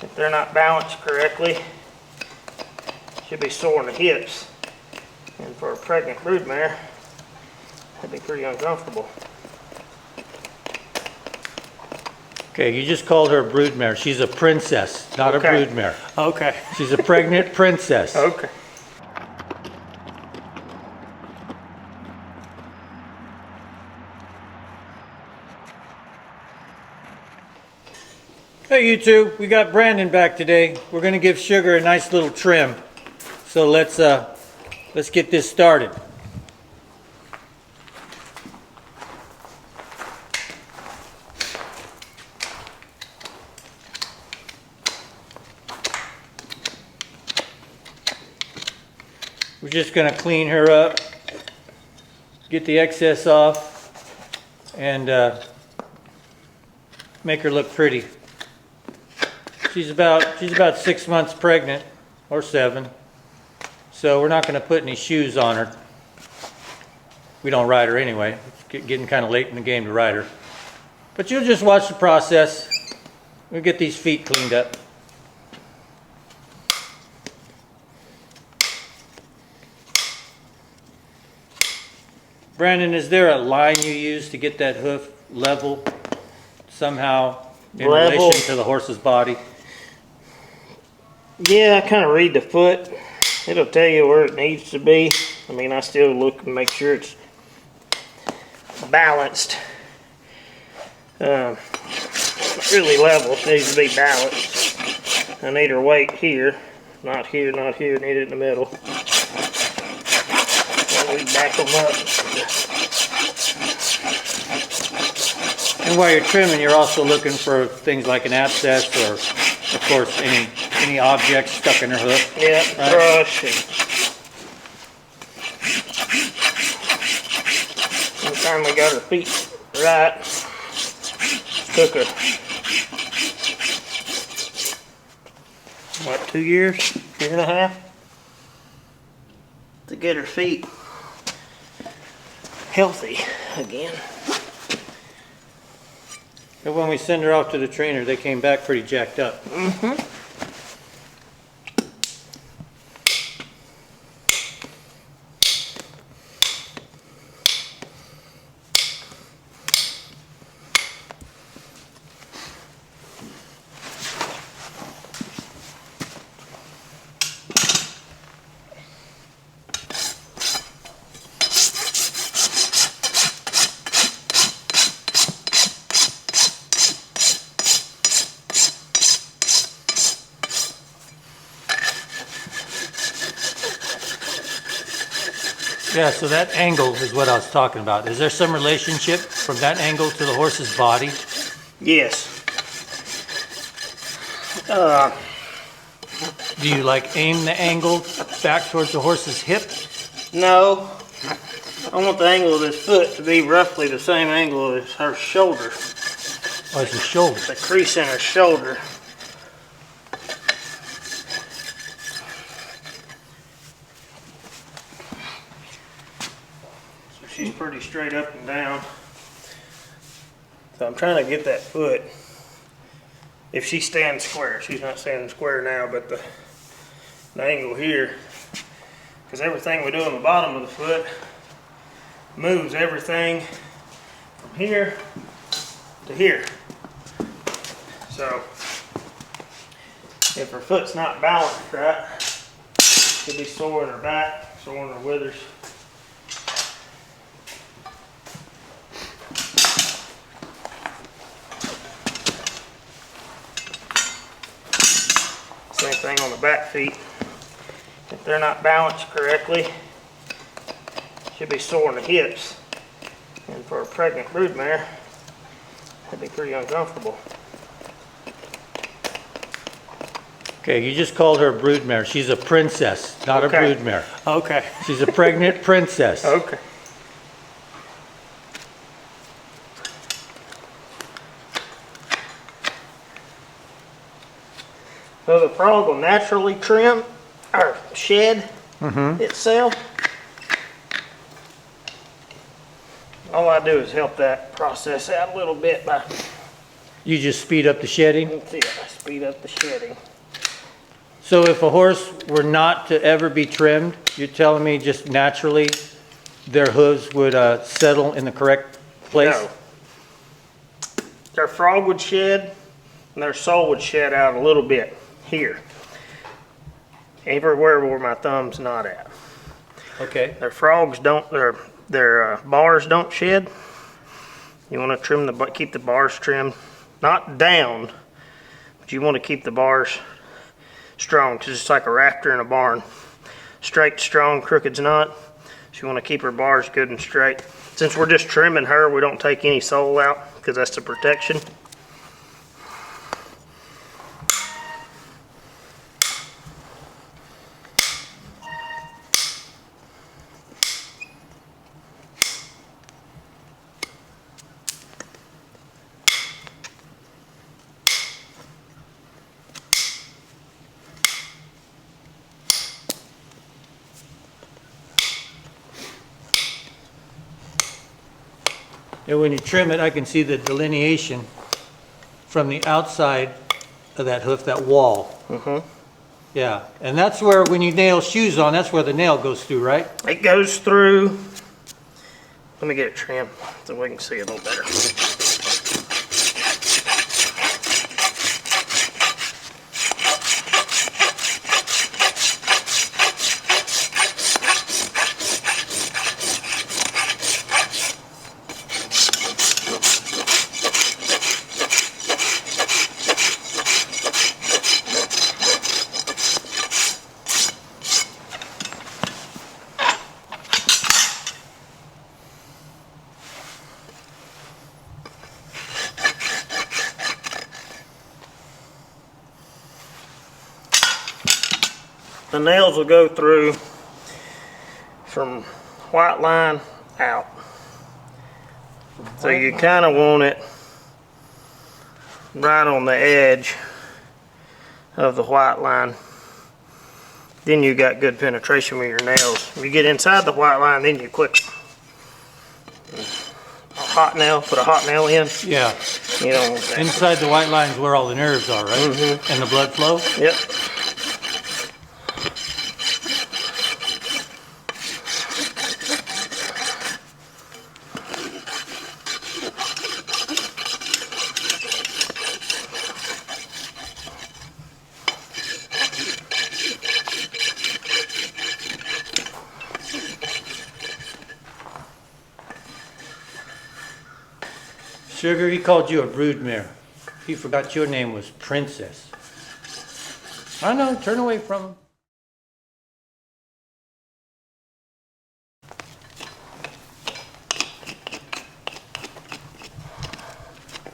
If they're not balanced correctly, should be sore in the hips. And for a pregnant broodmare, that'd be pretty uncomfortable. Okay, you just called her a broodmare. She's a princess, not a broodmare. Okay. She's a pregnant princess. Okay. Hey YouTube, we got Brandon back today. We're gonna give Sugar a nice little trim. So let's get this started. We're just gonna clean her up, get the excess off, and make her look pretty. She's about 6 months pregnant, or 7. So we're not going to put any shoes on her. We don't ride her anyway. It's getting kind of late in the game to ride her. But you'll just watch the process. We'll get these feet cleaned up. Brandon, is there a line you use to get that hoof level somehow in relation to the horse's body? Yeah, I kind of read the foot. It'll tell you where it needs to be. I mean, I still look and make sure it's balanced. Not really level. It needs to be balanced. I need her weight here. Not here, not here. Need it in the middle. And we back them up. And while you're trimming, you're also looking for things like an abscess or, of course, any objects stuck in her hoof. Yeah, right? Brush. And time we got her feet right, took her, what, 2 years, year and a half, to get her feet healthy again. And when we send her off to the trainer, they came back pretty jacked up. Mm-hmm. Yeah, so that angle is what I was talking about. Is there some relationship from that angle to the horse's body? Yes. Do you like aim the angle back towards the horse's hip? No. I want the angle of this foot to be roughly the same angle as her shoulder. Oh, it's the shoulder. The crease in her shoulder. So she's pretty straight up and down. So I'm trying to get that foot, if she stands square. She's not standing square now, but the angle here, because everything we do on the bottom of the foot moves everything from here to here. So if her foot's not balanced right, she'll be sore in her back, sore in her withers. Same thing on the back feet. If they're not balanced correctly, should be sore in the hips. And for a pregnant broodmare, that'd be pretty uncomfortable. Okay, you just called her a broodmare. She's a princess, not a broodmare. Okay. She's a pregnant princess. Okay. So the frog will naturally trim or shed itself. All I do is help that process out a little bit by You just speed up the shedding? Let's see if I speed up the shedding. So if a horse were not to ever be trimmed, you're telling me just naturally their hooves would settle in the correct place? No. Their frog would shed and their sole would shed out a little bit here. Everywhere where my thumb's not at. Okay. Their frogs don't, their bars don't shed. You want to trim keep the bars trimmed, not down, but you want to keep the bars strong because it's like a rafter in a barn. Straight, strong, crooked's not. So you want to keep her bars good and straight. Since we're just trimming her, we don't take any sole out because that's the protection. And when you trim it, I can see the delineation from the outside of that hoof, that wall. Mm-hmm. Yeah, and that's where, when you nail shoes on, that's where the nail goes through, right? It goes through. Let me get it trimmed so we can see a little better. The nails will go through from white line out. So you kind of want it right on the edge of the white line. Then you got good penetration with your nails. If you get inside the white line, then you quit. A hot nail, put a hot nail in. Yeah. You don't want that. Inside the white line is where all the nerves are, right? Mm-hmm. And the blood flow? Yep. Sugar, he called you a broodmare. He forgot your name was Princess. I know, turn away from him.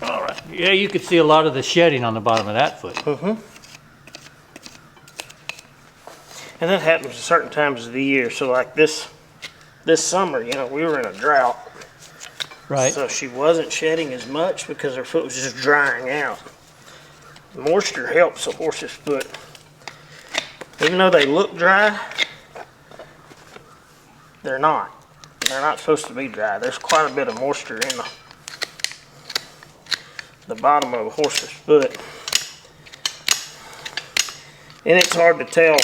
All right. Yeah, you could see a lot of the shedding on the bottom of that foot. Mm-hmm. And that happens at certain times of the year. So like this summer, you know, we were in a drought. Right. So she wasn't shedding as much because her foot was just drying out. Moisture helps a horse's foot. Even though they look dry, they're not. They're not supposed to be dry. There's quite a bit of moisture in the bottom of a horse's foot. And it's hard to tell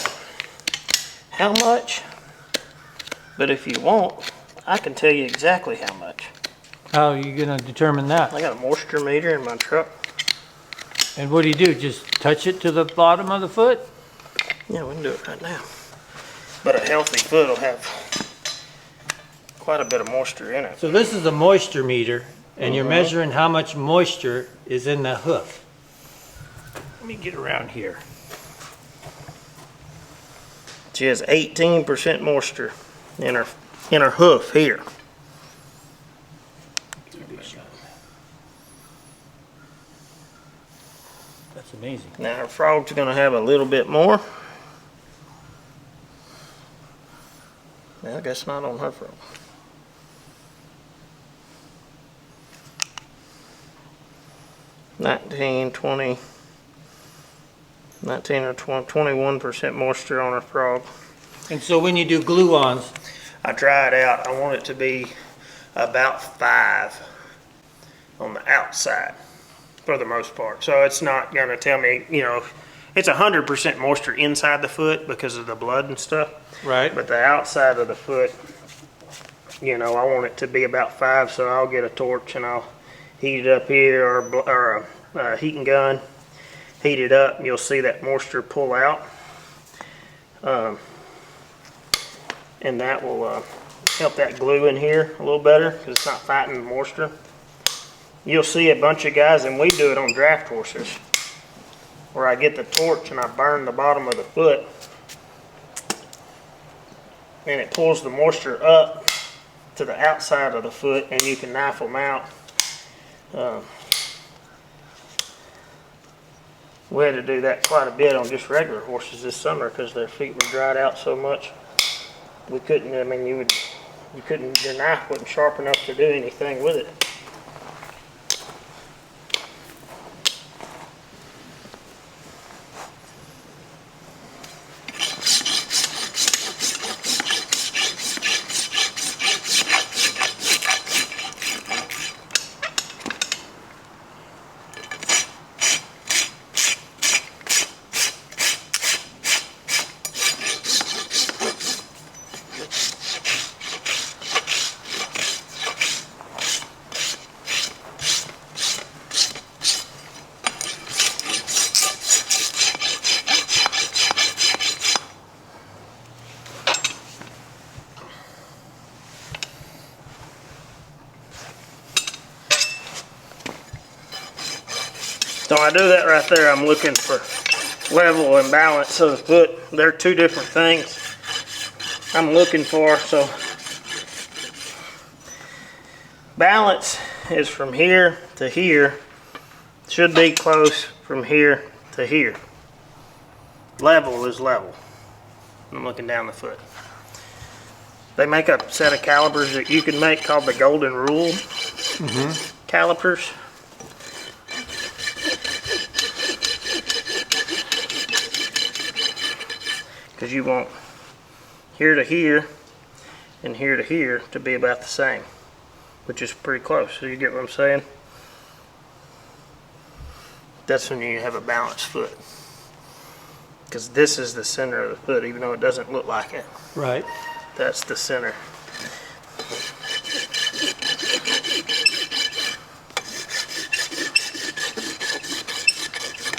how much, but if you want, I can tell you exactly how much. How are you going to determine that? I got a moisture meter in my truck. And what do you do? Just touch it to the bottom of the foot? Yeah, we can do it right now. But a healthy foot will have quite a bit of moisture in it. So this is a moisture meter, and you're measuring how much moisture is in the hoof. Let me get around here. She has 18% moisture in her hoof here. That's amazing. Now her frog's gonna have a little bit more. Well, I guess not on her frog. Nineteen or 21% moisture on her frog. And so when you do glue-ons, I dry it out. I want it to be about 5 on the outside. for the most part. So it's not gonna tell me, you know, it's 100% moisture inside the foot because of the blood and stuff. Right. But the outside of the foot, you know, I want it to be about 5, so I'll get a torch and I'll heat it up here, or a heating gun, heat it up, and you'll see that moisture pull out. And that will help that glue in here a little better because it's not fighting the moisture. You'll see a bunch of guys, and we do it on draft horses, where I get the torch and I burn the bottom of the foot, and it pulls the moisture up to the outside of the foot, and you can knife them out. We had to do that quite a bit on just regular horses this summer because their feet were dried out so much. We couldn't, I mean, you couldn't, your knife wasn't sharp enough to do anything with it. So I do that right there. I'm looking for level and balance of the foot. They're two different things I'm looking for. So balance is from here to here. Should be close from here to here. Level is level. I'm looking down the foot. They make a set of calipers that you can make called the Golden Rule calipers. Because you want here to here and here to here to be about the same, which is pretty close. So you get what I'm saying? That's when you have a balanced foot. Because this is the center of the foot, even though it doesn't look like it. Right. That's the center.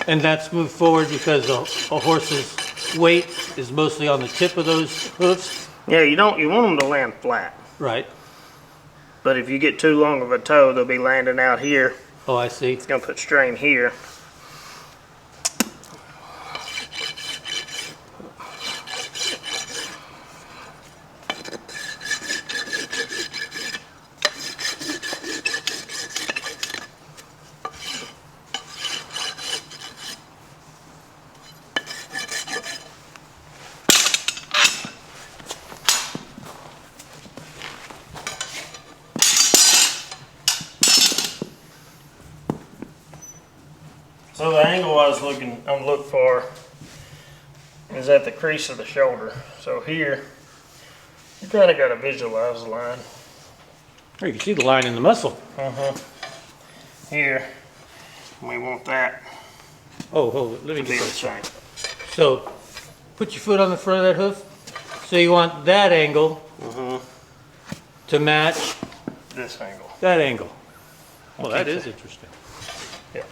And that's moved forward because a horse's weight is mostly on the tip of those hoofs. Yeah, you want them to land flat. Right. But if you get too long of a toe, they'll be landing out here. Oh, I see. It's going to put strain here. So the angle I was looking for is at the crease of the shoulder. So here, you kind of got to visualize the line. You can see the line in the muscle. Here, we want that Oh, let me to be get the this. same. So, put your foot on the front of that hoof. So you want that angle to match This angle. that angle. Well, that is interesting. Yeah.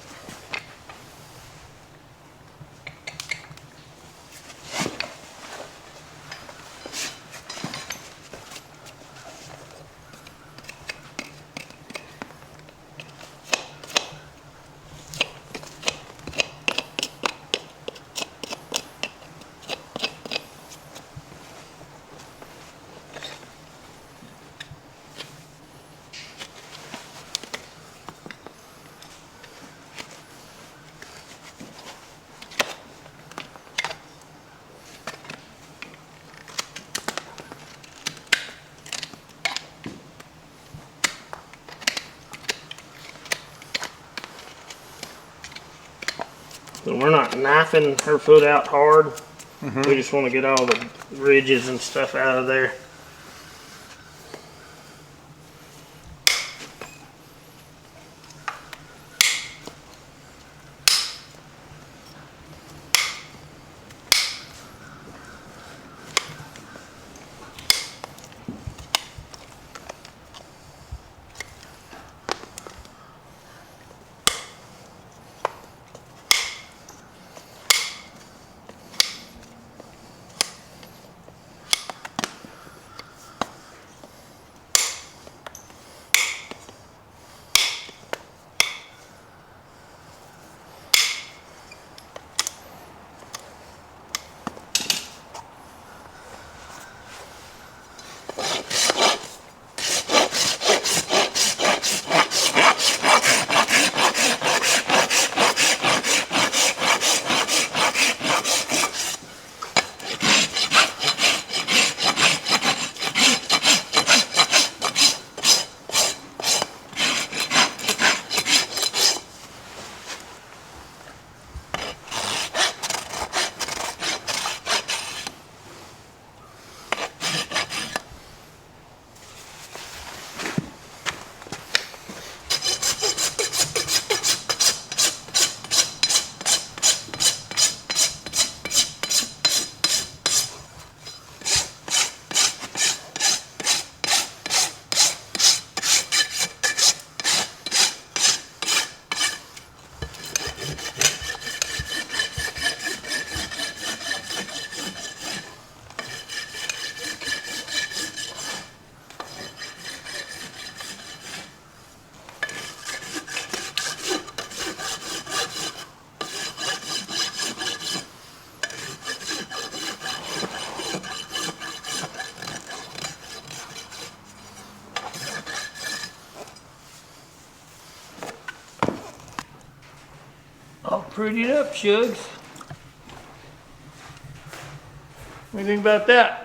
So we're not knifing her foot out hard. We just want to get all the ridges and stuff out of there. prettied up, Shugs. What do you think about that?